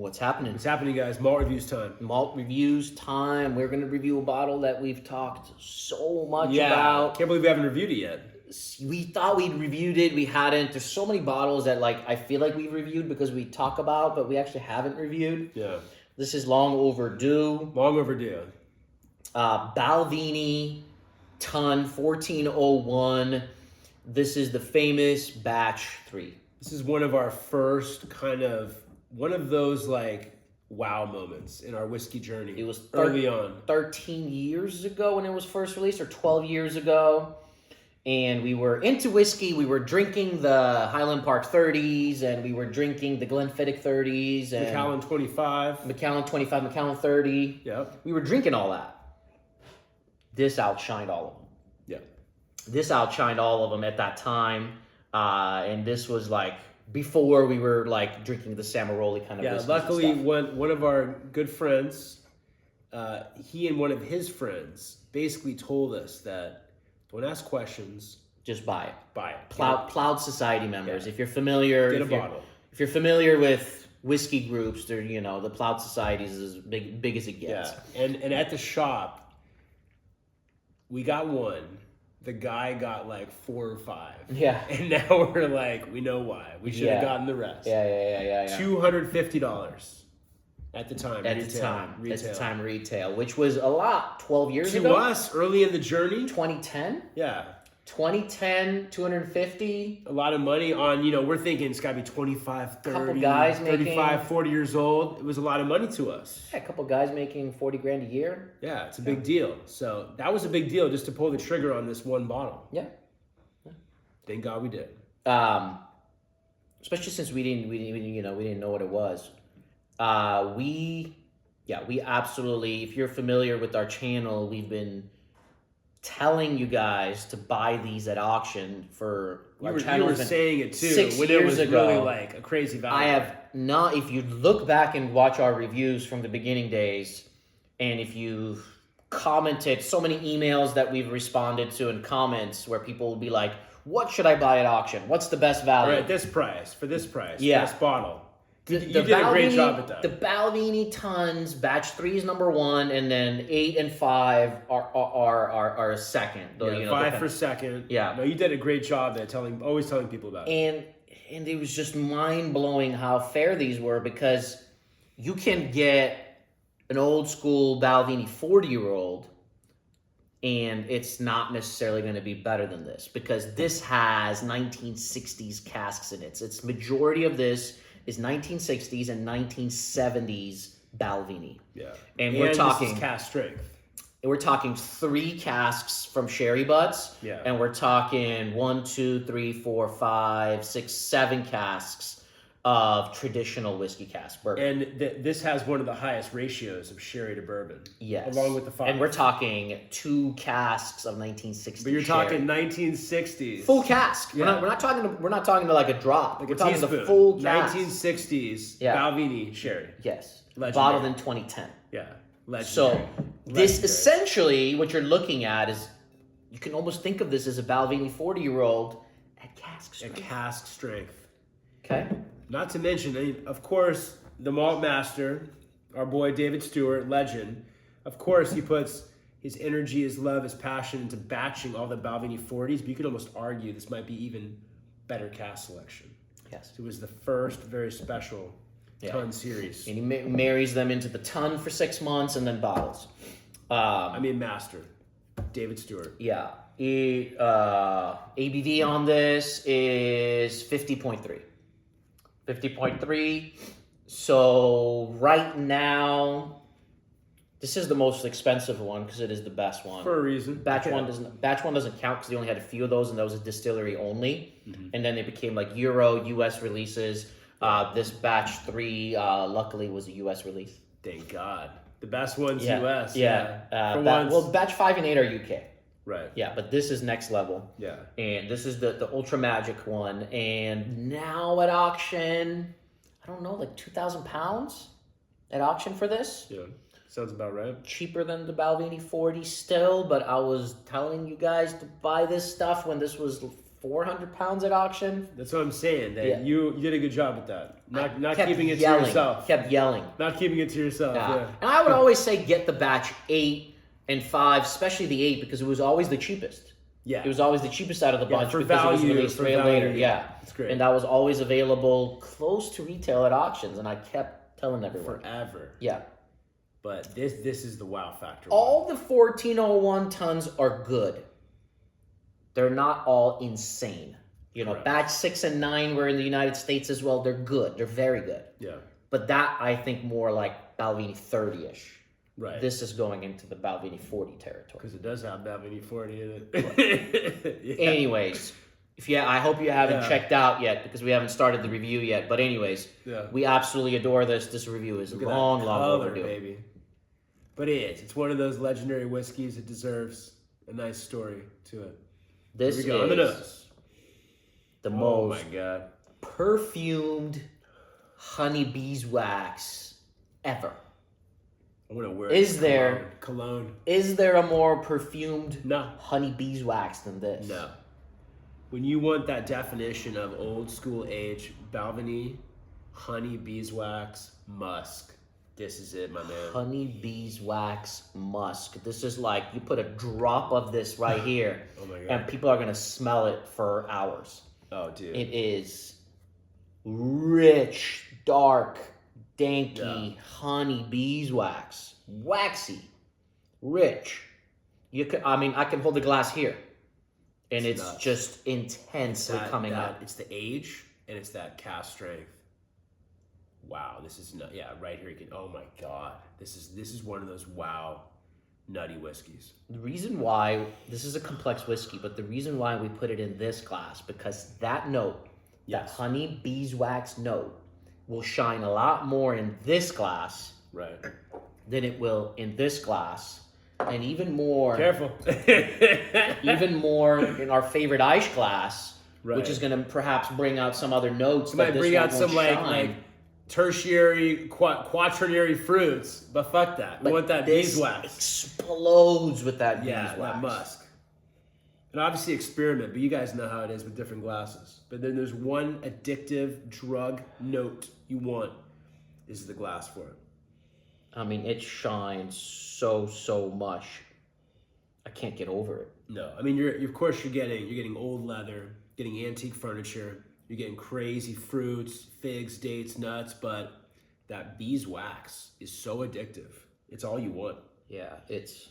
What's happening? What's happening, guys? Malt reviews time. Malt reviews time. We're going to review a bottle that we've talked so much about. Can't believe we haven't reviewed it yet. We thought we'd reviewed it. We hadn't. There's so many bottles that I feel like we've reviewed because we talk about, but we actually haven't reviewed. Yeah. This is long overdue. Long overdue. Balvenie Tun 1401. This is the famous batch 3. This is one of our first one of those wow moments in our whiskey journey. It was early on. 13 years ago when it was first released, or 12 years ago. And we were into whiskey. We were drinking the Highland Park 30s, and we were drinking the Glenfiddich 30s. And Macallan 25. Macallan 25, Macallan 30. Yep. We were drinking all that. This outshined all of them. Yep. This outshined all of them at that time. And this was before we were drinking the Samaroli kind of whiskeys. Yeah, luckily and stuff. one of our good friends, he and one of his friends basically told us that don't ask questions. Just buy it. Buy it. Plowed Society members. Yeah. If you're familiar, Get a bottle. If you're familiar with whiskey groups, they're the Plowed Societies is as big as it gets. Yeah, and at the shop, we got one. The guy got 4 or 5. Yeah. And now we're we know why. We should have gotten the rest. Yeah. $250 at the time. At the time, retail, which was a lot 12 years ago. To us, early in the journey. 2010? Yeah. 2010, 250. A lot of money on, we're thinking it's got to be 25, 30, couple guys 35, 40 years old. It was a lot of money to us. Yeah, a couple guys making 40 grand a year. Yeah, it's a big deal. So that was a big deal just to pull the trigger on this one bottle. Yeah. Thank God we did. Especially since we didn't know what it was. We absolutely, if you're familiar with our channel, we've been telling you guys to buy these at auction for our channel. You were saying it too 6 when years it was ago, really a crazy value. I have not. If you look back and watch our reviews from the beginning days, and if you've commented, so many emails that we've responded to and comments where people will be like, "What should I buy at auction? What's the best value?" Or at this price, for this price, yeah. this bottle. You did Balvenie, a great job at that. The Balvenie Tuns, batch 3 is number 1, and then 8 and 5 are second. Yeah, 5 for second. Yeah. No, you did a great job at always telling people about it. And it was just mind-blowing how fair these were, because you can get an old school Balvenie 40-year-old, and it's not necessarily going to be better than this, because this has 1960s casks in it. Its majority of this is 1960s and 1970s Balvenie. Yeah. And we're talking this is cask strength. We're talking 3 casks from sherry butts. Yeah. And we're talking 1, 2, 3, 4, 5, 6, 7 casks of traditional whiskey cask bourbon. And this has one of the highest ratios of sherry to bourbon. Yes. Along with the 5. And we're talking 2 casks of 1960s. But you're sherry. talking 1960s. Full cask. Yeah. We're not talking to a drop. We're talking teaspoon. the full cask. 1960s Balvenie sherry. Yes. Legendary. Bottled in 2010. Yeah. Legendary. So this essentially, what you're looking at is, you can almost think of this as a Balvenie 40-year-old at cask strength. At cask strength. Okay. Not to mention, of course, the malt master, our boy David Stewart, legend. Of course, he puts his energy, his love, his passion into batching all the Balvenie 40s, but you could almost argue this might be even better cask selection. Yes. It was the first very special Tun series. And he marries them into the Tun for 6 months and then bottles. Master, David Stewart. Yeah. ABV on this is 50.3. 50.3. So right now, this is the most expensive one because it is the best one. For a reason. Batch one doesn't count because they only had a few of those, and that was a distillery only. Mm-hmm. And then they became Euro, US releases. This batch 3, luckily, was a US release. Thank God. The best one's yeah. US. Yeah. Well, batch 5 and 8 are UK. Right. Yeah, but this is next level. Yeah. And this is the Ultra Magic one. And now at auction, I don't know, £2,000 at auction for this. Yeah. Sounds about right. Cheaper than the Balvenie 40 still, but I was telling you guys to buy this stuff when this was 400 pounds at auction. That's what I'm saying. That Yeah. you did a good job with that. Not Kept keeping it yelling, to yourself. Kept yelling. Not keeping it to yourself. Yeah. And I would always say get the batch 8 and 5, especially the 8, because it was always the cheapest. Yeah. It was always the cheapest out of the bunch for because it was value, released for way value, later. yeah. Yeah, It's great. And that was always available close to retail at auctions, and I kept telling everyone. Forever. Yeah. But this is the wow factor. All the 1401 tons are good. They're not all insane. You know, Correct. batch 6 and 9 were in the United States as well. They're good. They're very good. Yeah. But that, I think, more like Balvenie 30-ish. Right. This is going into the Balvenie 40 territory. Because it does have Balvenie 40 in it. Yeah. Anyways, I hope you haven't Yeah. checked out yet because we haven't started the review yet. But anyways, Yeah. we absolutely adore this. This review is Look at long that color, overdue. baby. But it is. It's one of those legendary whiskeys. It deserves a nice story to it. This Here we go. On the is nose. the Oh most my god. perfumed honey beeswax ever. I want to wear Is there- cologne? Is there a more perfumed No. honey beeswax than this? No. When you want that definition of old school age, Balvenie, honey beeswax, musk. This is it, my man. Honey beeswax musk. This is like you put a drop of this right here, Oh my god. and people are gonna smell it for hours. Oh, dude. It is rich, dark, danky Yeah. honey beeswax, waxy, rich. I can hold the glass here, and it's nuts. just intensely coming out. It's the age and it's that cast strength. Wow, this is nut. Yeah, right here you can. Oh my god, this is one of those wow, nutty whiskeys. The reason why this is a complex whiskey, but the reason why we put it in this glass because that note, that Yes. honey beeswax note, will shine a lot more in this glass Right. than it will in this glass, and even more, Careful. even more in our favorite ice glass, Right. which is going to perhaps bring out some other notes. You that might this bring one out some won't like shine. tertiary, quaternary fruits, but fuck that. We But want that this beeswax. explodes with that Yeah, beeswax. that musk. And obviously experiment, but you guys know how it is with different glasses. But then there's one addictive drug note you want. This is the glass for it. I mean, it shines so much. I can't get over it. No, I mean you're getting old leather, getting antique furniture, you're getting crazy fruits, figs, dates, nuts, but that beeswax is so addictive. It's all you want. Yeah, it's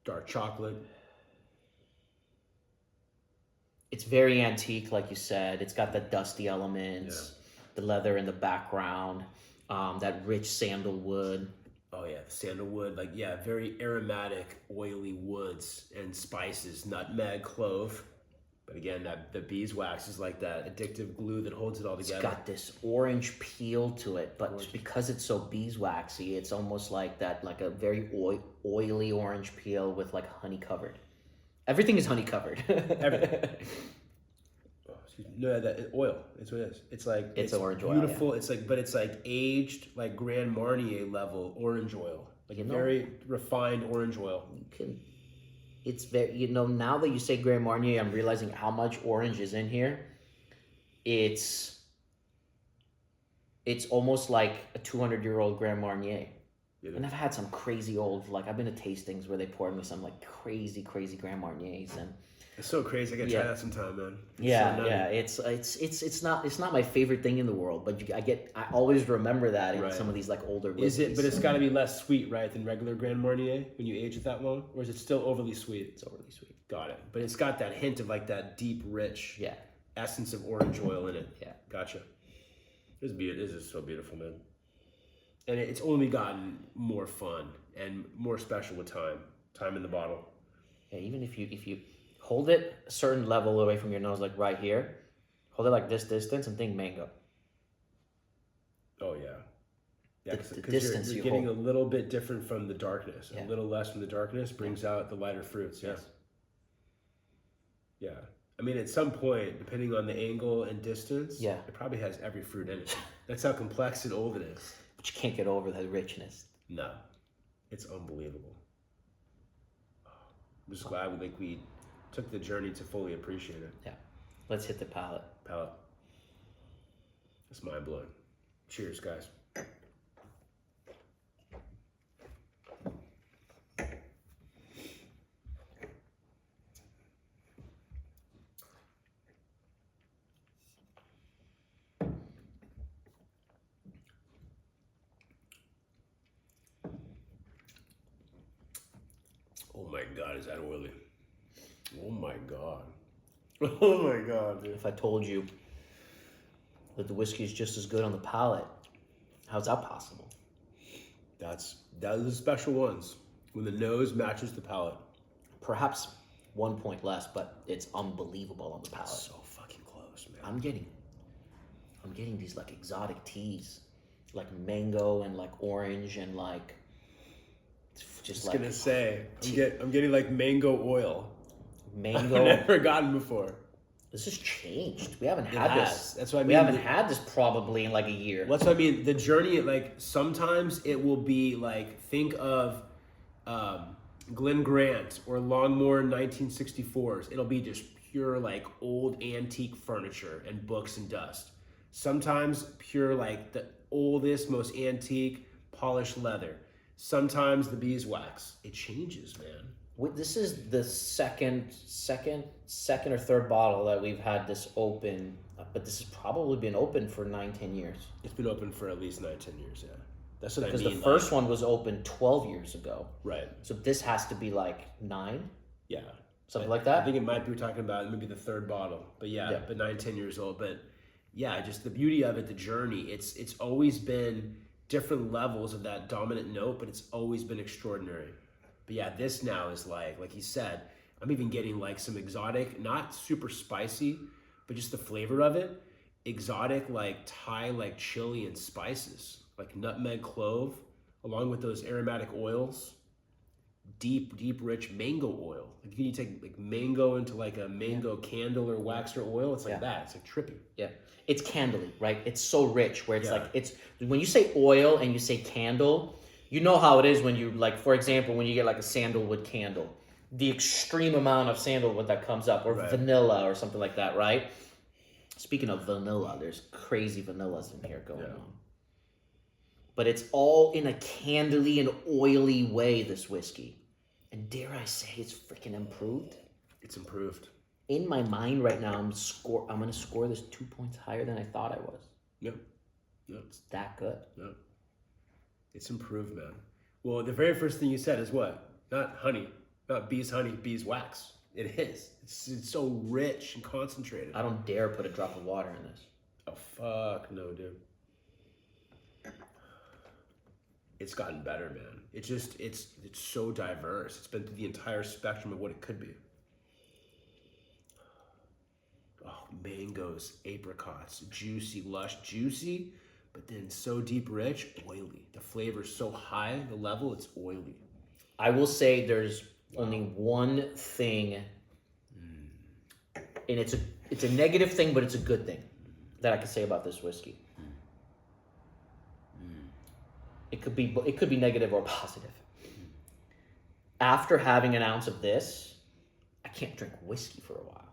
Dark chocolate. very antique, like you said. It's got the dusty elements, the leather in the background, that rich sandalwood. Oh yeah, the sandalwood, very aromatic, oily woods and spices, nutmeg, clove. But again, the beeswax is like that addictive glue that holds it all It's together. got this orange peel to it, but because it's so beeswaxy, it's almost like that, like a very oily orange peel with like honey covered. Everything is honey covered. Everything. Oh, excuse me. No, that oil. That's what it is. It's like It's orange oil, beautiful. It's like, but it's like aged, like Grand Marnier level orange oil, like very refined orange oil. It's very, now that you say Grand Marnier, I'm realizing how much orange is in here. It's almost like a 200-year-old Grand Marnier. Yeah. And I've had some crazy old, I've been to tastings where they poured me some crazy Grand Marniers, and It's so crazy. I gotta try that sometime, man. It's so nutty. It's not my favorite thing in the world, but I always remember that in some of these older whiskeys. Is it? But it's got to be less sweet, right, than regular Grand Marnier when you age it that long, or is it still overly sweet? It's overly sweet. Got it. But it's got that hint of that deep, rich essence of orange oil in it. Yeah. Gotcha. This is so beautiful, man. And it's only gotten more fun and more special with time in the bottle. Yeah, even if you hold it a certain level away from your nose, like right here, hold it like this distance and think mango. Oh yeah. Yeah, The because distance you're you getting hold. a little bit different from the darkness. Yeah. A little less from the darkness brings out the lighter fruits. Yeah. Yes. Yeah. I mean, at some point, depending on the angle and distance, Yeah. it probably has every fruit in it. That's how complex and old it is. But you can't get over the richness. No, it's unbelievable. I'm just glad we took the journey to fully appreciate it. Yeah. Let's hit the palate. Palate. It's mind blowing. Cheers, guys. Oh my God, is that oily? Oh my God. Oh my God, dude. If I told you that the whiskey is just as good on the palate, how's that possible? That is the special ones. When the nose matches the palate. Perhaps 1 point less, but it's unbelievable on the palate. So fucking close, man. I'm getting these like exotic teas, like mango and like orange and like just I was like gonna say, I'm getting like mango oil. mango. I've never gotten before. This has changed. We haven't It had has. this. That's what I We mean. haven't had this probably in like a year. What's what I mean? The journey, like sometimes it will be like, think of Glen Grant or Longmore 1964s. It'll be just pure like old antique furniture and books and dust. Sometimes pure like the oldest, most antique polished leather. Sometimes the beeswax. It changes, man. This is the second or third bottle that we've had this open, but this has probably been open for 9-10 years. It's been open for at least 9-10 years, yeah. That's what I Because mean. the first one was open 12 years ago. Right. So this has to be like 9, Yeah. something like that. I think it might be, we're talking about maybe the third bottle. But yeah. But 9-10 years old. But yeah, just the beauty of it, the journey. It's always been different levels of that dominant note, but it's always been extraordinary. But yeah, this now is like he said, I'm even getting like some exotic, not super spicy, but just the flavor of it. Exotic, like Thai, like chili and spices, like nutmeg, clove, along with those aromatic oils. Deep, rich mango oil. Like you take like mango into like a mango candle or wax or oil. It's like that. It's like trippy. Yeah. It's candly, right? It's so rich where it's like, it's when you say oil and you say candle, you know how it is when you like, for example, when you get like a sandalwood candle, the extreme amount of sandalwood that comes up, or vanilla or something like that, right? Speaking of vanilla, there's crazy vanillas in here going on. But it's all in a candly and oily way, this whiskey. And dare I say, it's freaking improved. It's improved. In my mind right now, I'm going to score this 2 points higher than I thought I was. Yep. It's that good. Yep. It's improved, man. Well, the very first thing you said is what? Not honey. Not bees honey, beeswax. It is. It's so rich and concentrated. I don't dare put a drop of water in this. Oh, fuck no, dude. It's gotten better, man. It's so diverse. It's been through the entire spectrum of what it could be. Oh, mangoes, apricots, juicy, lush, juicy, but then so deep, rich, oily. The flavor's so high, the level, it's oily. I will say there's only one thing, and it's a negative thing, but it's a good thing that I can say about this whiskey. It could be negative or positive. After having an ounce of this, I can't drink whiskey for a while.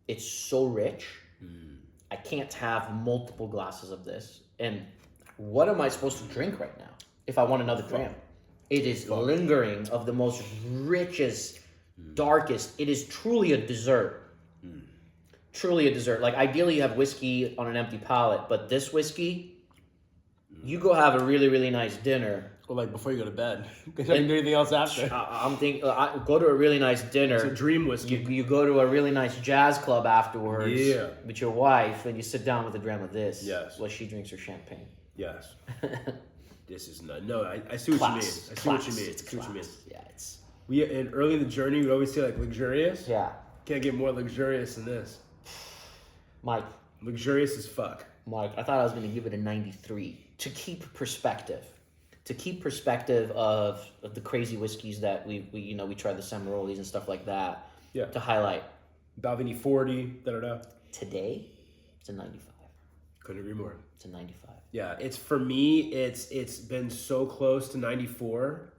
It's so rich. I can't have multiple glasses of this. And what am I supposed to drink right now if I want another dram? It is lingering of the most richest, darkest. It is truly a dessert. Truly a dessert. Like ideally you have whiskey on an empty palate, but this whiskey, you go have a really, really nice dinner. Or like before you go to bed. Because I can do anything else after. I'm thinking, go to a really nice dinner. It's a dream whiskey. You go to a really nice jazz club afterwards with your wife, and you sit down with a dram of this. Yes. While she drinks her champagne. Yes. This is not. No, I see what you mean. I see what you mean. It's I see what you mean. Yeah, And early in the journey, we always say like luxurious. Yeah. Can't get more luxurious than this. Mike, Luxurious as fuck. I thought I was going to give it a 93 to keep perspective. To keep perspective of the crazy whiskeys that we tried, the Samarolis and stuff like that. Yeah. To highlight. Balvenie 40, da-da-da. Today, it's a 95. Couldn't agree more. It's a 95. Yeah, it's for me, it's been so close to 94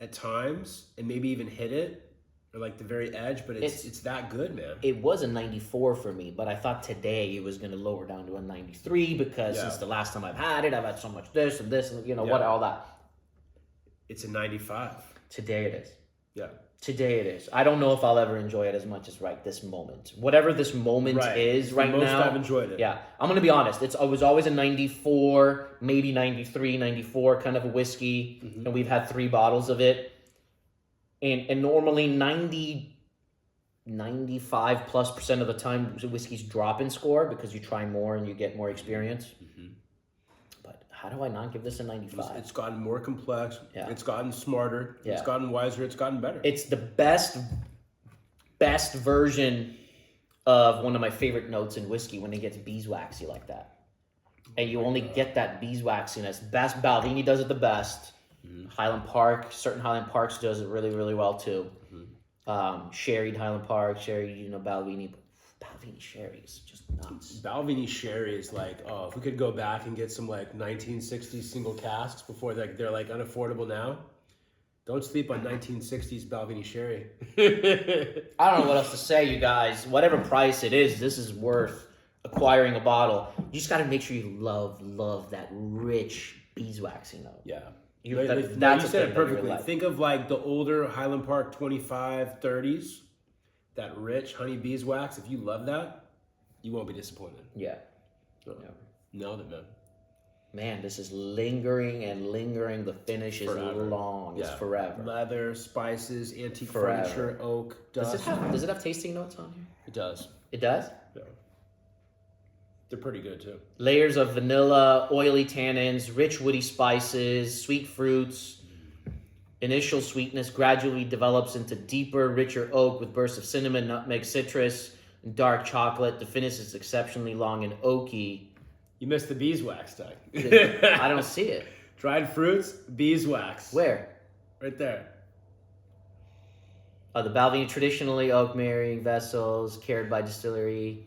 at times, and maybe even hit it. or like the very edge, but it's that good, man. It was a 94 for me, but I thought today it was going to lower down to a 93 because since the last time I've had it, I've had so much this and this and what all that. It's a 95. Today it is. Yeah. Today it is. I don't know if I'll ever enjoy it as much as this moment. Whatever this moment is right most now. I've enjoyed it. Yeah. I'm going to be honest. It was always a 94, maybe 93, 94 kind of a whiskey. And we've had 3 bottles of it. And normally 95+% of the time whiskeys drop in score because you try more and you get more experience. But how do I not give this a 95? It's gotten more complex. Yeah. It's gotten smarter. Yeah. It's gotten wiser. It's gotten better. It's the best version of one of my favorite notes in whiskey when it gets beeswaxy like that. And you only get that beeswaxiness. Best Balvenie does it the best. Highland Park, certain Highland Parks does it really, really well too. Sherried Highland Park, sherried, Balvenie. Balvenie sherry is just nuts. Balvenie sherry is like, if we could go back and get some like 1960s single casks before they're like unaffordable now. Don't sleep on 1960s Balvenie sherry. I don't know what else to say, you guys. Whatever price it is, this is worth acquiring a bottle. You just got to make sure you love that rich beeswaxy note. Yeah. You said it perfectly. Think of like the older Highland Park 25, 30s, that rich honey beeswax. If you love that, you won't be disappointed. Yeah. Nailed it, man. Man, this is lingering and lingering. The finish is long. It's forever. Leather, spices, antique Forever. furniture, oak, dust. Does it have tasting notes on here? It does. It does? Yeah. They're pretty good too. Layers of vanilla, oily tannins, rich woody spices, sweet fruits. Initial sweetness gradually develops into deeper, richer oak with bursts of cinnamon, nutmeg, citrus, and dark chocolate. The finish is exceptionally long and oaky. You missed the beeswax, Doug. I don't see it. Dried fruits, beeswax. Where? Right there. The Balvenie traditionally oak marrying vessels, carried by distillery.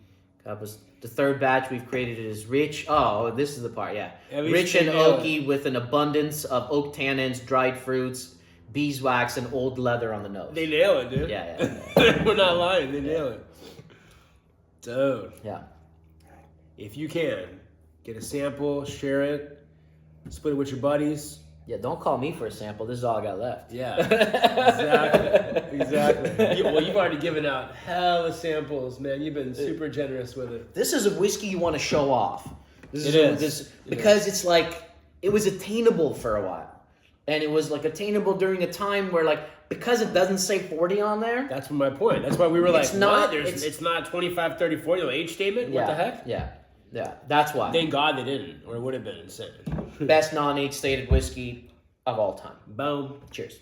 The third batch we've created is rich. Oh, this is the part, yeah. Rich and oaky with an abundance of oak tannins, dried fruits, beeswax, and old leather on the nose. They nail it, dude. Yeah. We're not lying. They nail it. Dude. Yeah. If you can, get a sample, share it, split it with your buddies. Yeah, don't call me for a sample. This is all I got left. Yeah, exactly. Well, you've already given out hella samples, man. You've been super generous with it. This is a whiskey you want to show off. Because it's like, it was attainable for a while. And it was like attainable during a time where because it doesn't say 40 on there. That's my point. That's why we were it's not 25, 30, 40, age statement? What the heck? Yeah, that's why. Thank God they didn't, or it would have been insane. Best non-age stated whiskey of all time. Boom. Cheers.